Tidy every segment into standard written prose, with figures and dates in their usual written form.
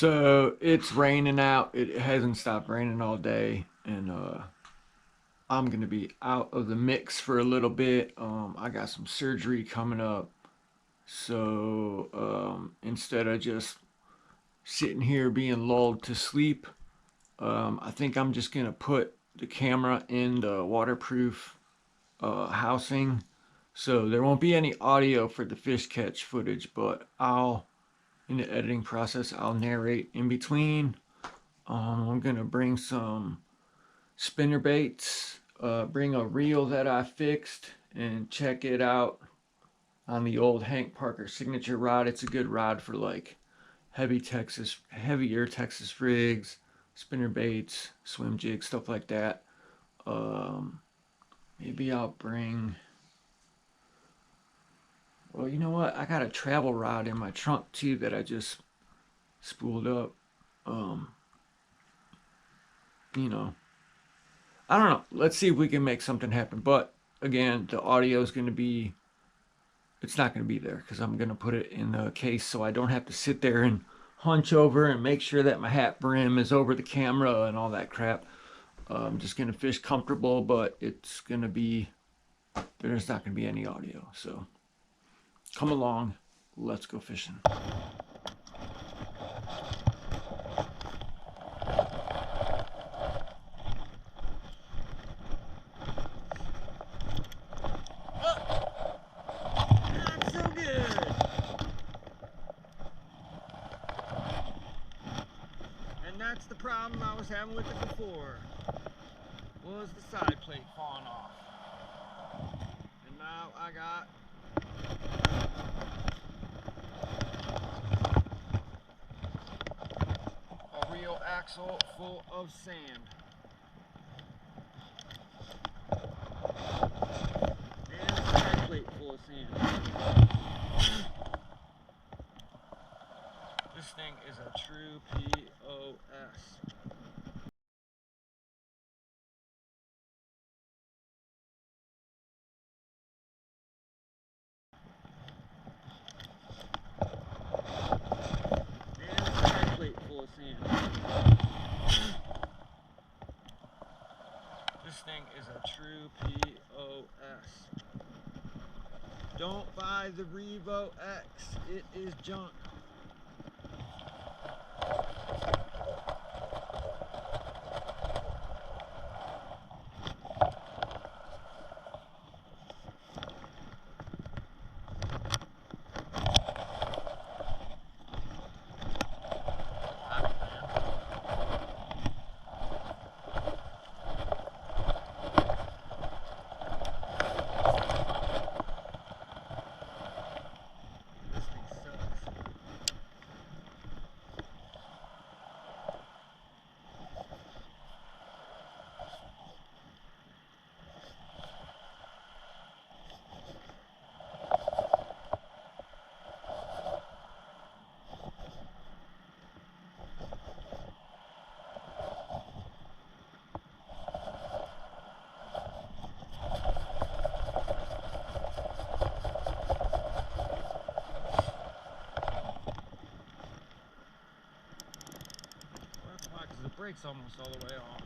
So it's raining out. It hasn't stopped raining all day, and I'm gonna be out of the mix for a little bit. I got some surgery coming up, so instead of just sitting here being lulled to sleep, I think I'm just gonna put the camera in the waterproof housing, so there won't be any audio for the fish catch footage, but I'll in the editing process I'll narrate in between. I'm gonna bring some spinner baits, bring a reel that I fixed, and check it out on the old Hank Parker signature rod. It's a good rod for like heavier Texas rigs, spinner baits, swim jigs, stuff like that. Um, Maybe I'll bring. Well, you know what? I got a travel rod in my trunk too that I just spooled up. Um, you know, I don't know. Let's see if we can make something happen. But again, the audio is going to be, it's not going to be there because I'm going to put it in the case so I don't have to sit there and hunch over and make sure that my hat brim is over the camera and all that crap. I'm just going to fish comfortable, but it's going to be, there's not going to be any audio. So come along. Let's go fishing. That's the problem I was having with it before, was the side plate falling off. And now I got a real axle full of sand. And a side plate full of sand. This thing is a true POS. And a side plate full of sand. This thing is a true POS. Don't buy the Revo-X. It is junk. The brake's almost all the way off.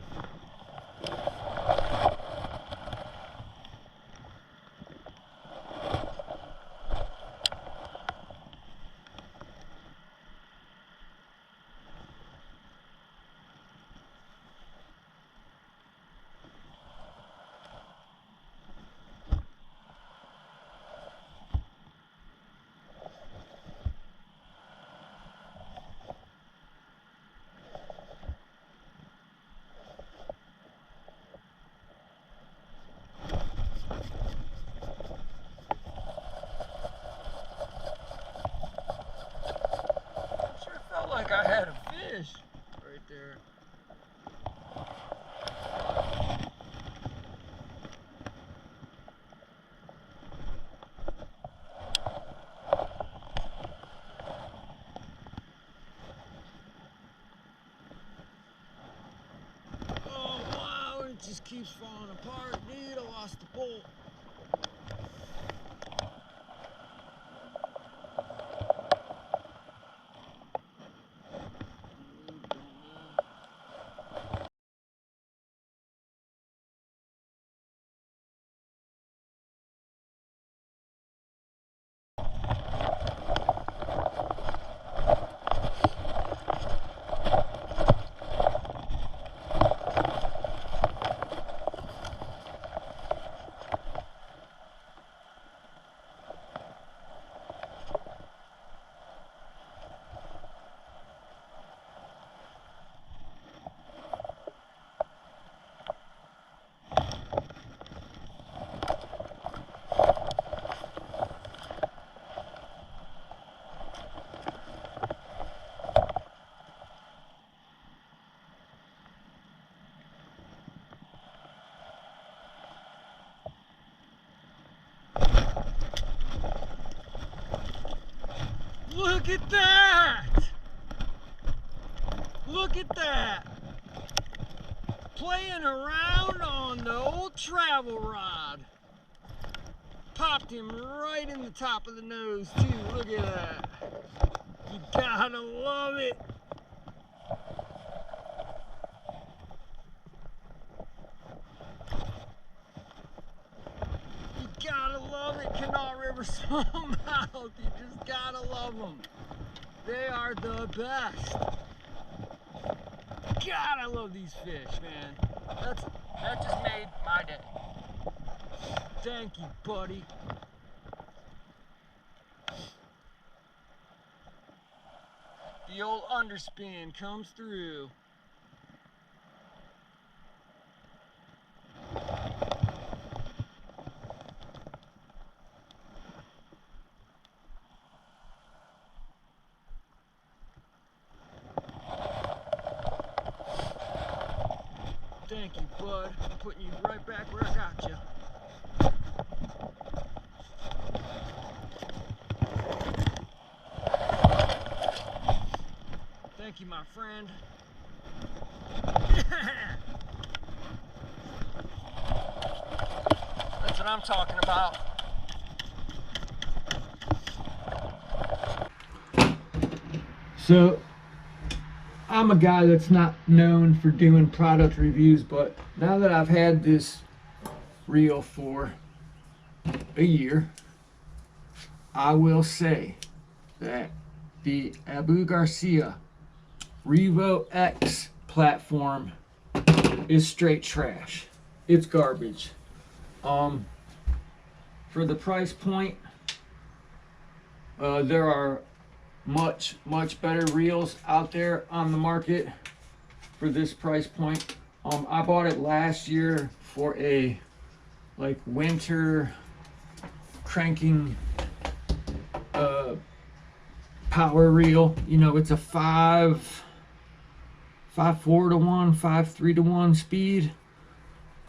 Like I had a fish right there. Oh wow, it just keeps falling apart, dude. I lost the bolt. Look at that! Look at that! Playing around on the old travel rod. Popped him right in the top of the nose too. Look at that. You gotta love it. You gotta love it, Canal River Smallmouth. You just gotta love them. They are the best. God, I love these fish, man. That just made my day. Thank you, buddy. The old underspin comes through. Thank you, bud. I'm putting you right back where I got you. Thank you, my friend. That's what I'm talking about. So I'm a guy that's not known for doing product reviews, but now that I've had this reel for a year, I will say that the Abu Garcia Revo-X platform is straight trash. It's garbage. For the price point, there are much better reels out there on the market for this price point. I bought it last year for a like winter cranking power reel. You know, it's a 5.4 to 1, 5.3 to 1 speed.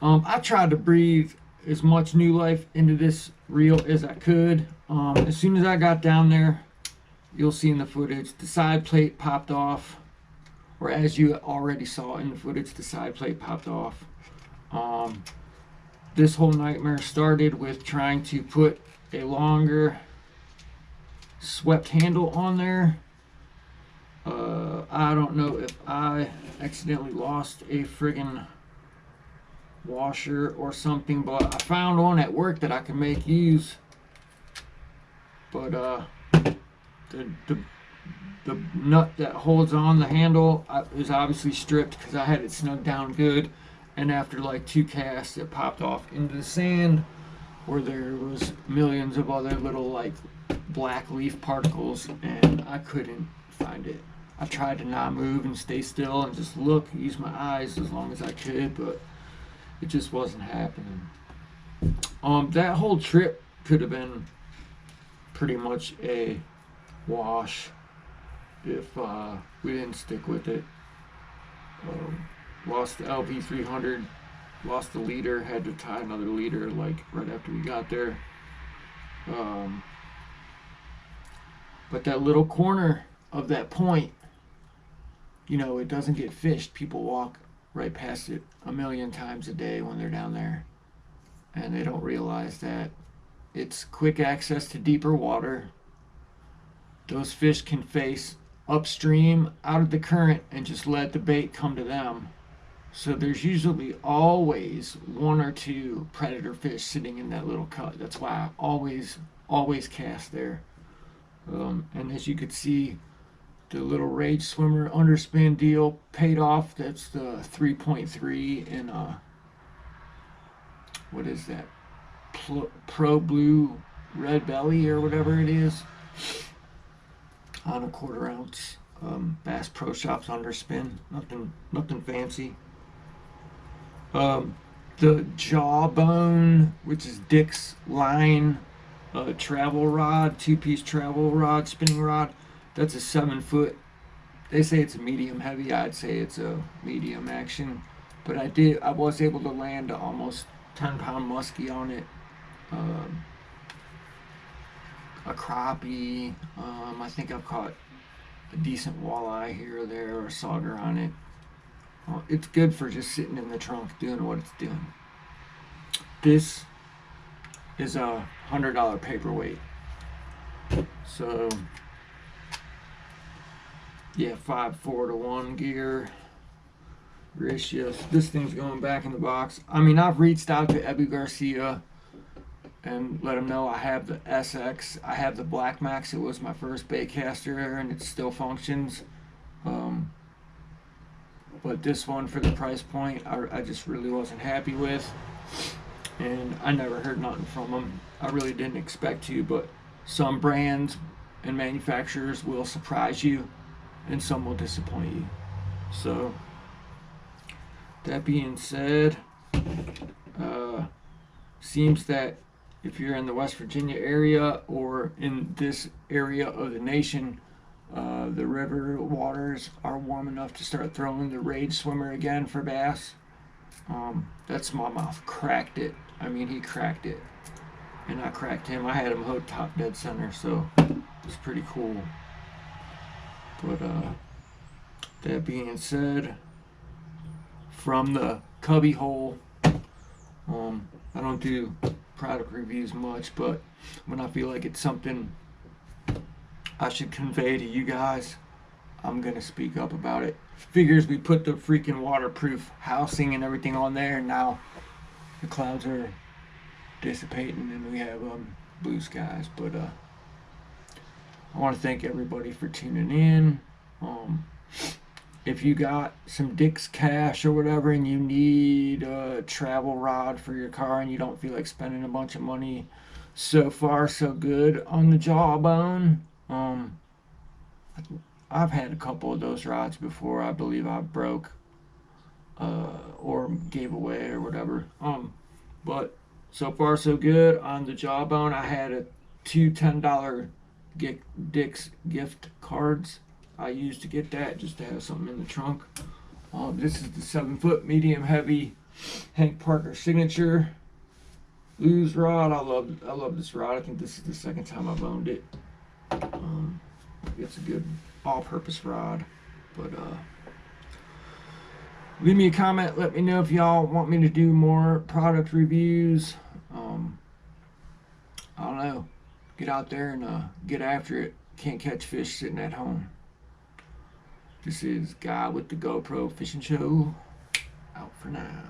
I tried to breathe as much new life into this reel as I could. As soon as I got down there, you'll see in the footage, the side plate popped off, or as you already saw in the footage, the side plate popped off. This whole nightmare started with trying to put a longer swept handle on there. I don't know if I accidentally lost a friggin' washer or something, but I found one at work that I can make use. But the nut that holds on the handle is obviously stripped because I had it snug down good, and after like 2 casts it popped off into the sand where there was millions of other little like black leaf particles, and I couldn't find it. I tried to not move and stay still and just look, use my eyes as long as I could, but it just wasn't happening. That whole trip could have been pretty much a wash if we didn't stick with it. Lost the LP300, lost the leader, had to tie another leader like right after we got there. But that little corner of that point, you know, it doesn't get fished. People walk right past it a million times a day when they're down there, and they don't realize that it's quick access to deeper water. Those fish can face upstream out of the current and just let the bait come to them. So there's usually always 1 or 2 predator fish sitting in that little cut. That's why I always cast there. And as you could see, the little Rage Swimmer underspin deal paid off. That's the 3.3 in what is that? Pro Blu red belly or whatever it is, on a 1/4 ounce Bass Pro Shops underspin. Nothing fancy. The Jawbone, which is Dick's line travel rod, 2-piece travel rod, spinning rod. That's a 7-foot. They say it's a medium heavy. I'd say it's a medium action. But I was able to land almost 10-pound muskie on it. a crappie. I think I've caught a decent walleye here or there, or a sauger on it. It's good for just sitting in the trunk doing what it's doing. This is a $100 paperweight. So yeah, 5-4-1 gear. Viscious. This thing's going back in the box. I mean, I've reached out to Ebu Garcia and let him know I have the SX. I have the Black Max. It was my first baitcaster and it still functions. But this one, for the price point, I just really wasn't happy with. And I never heard nothing from them. I really didn't expect to, but some brands and manufacturers will surprise you and some will disappoint you. So that being said, seems that if you're in the West Virginia area or in this area of the nation, the river waters are warm enough to start throwing the Rage Swimmer again for bass. That smallmouth cracked it. I mean, he cracked it. And I cracked him. I had him hooked top dead center, so it's pretty cool. But that being said, from the cubby hole, I don't do product reviews much, but when I feel like it's something I should convey to you guys, I'm gonna speak up about it. Figures we put the freaking waterproof housing and everything on there, and now the clouds are dissipating and we have blue skies. But I want to thank everybody for tuning in. If you got some Dick's cash or whatever and you need a travel rod for your car and you don't feel like spending a bunch of money, so far so good on the Jawbone. I've had a couple of those rods before. I believe I broke or gave away or whatever. But so far so good on the Jawbone. I had two $10 Dick's gift cards I used to get that, just to have something in the trunk. This is the 7-foot medium heavy Hank Parker signature Lose rod. I love this rod. I think this is the second time I've owned it. It's a good all-purpose rod. But leave me a comment. Let me know if y'all want me to do more product reviews. I don't know. Get out there and get after it. Can't catch fish sitting at home. This is Guy with the GoPro Fishing Show. Out for now.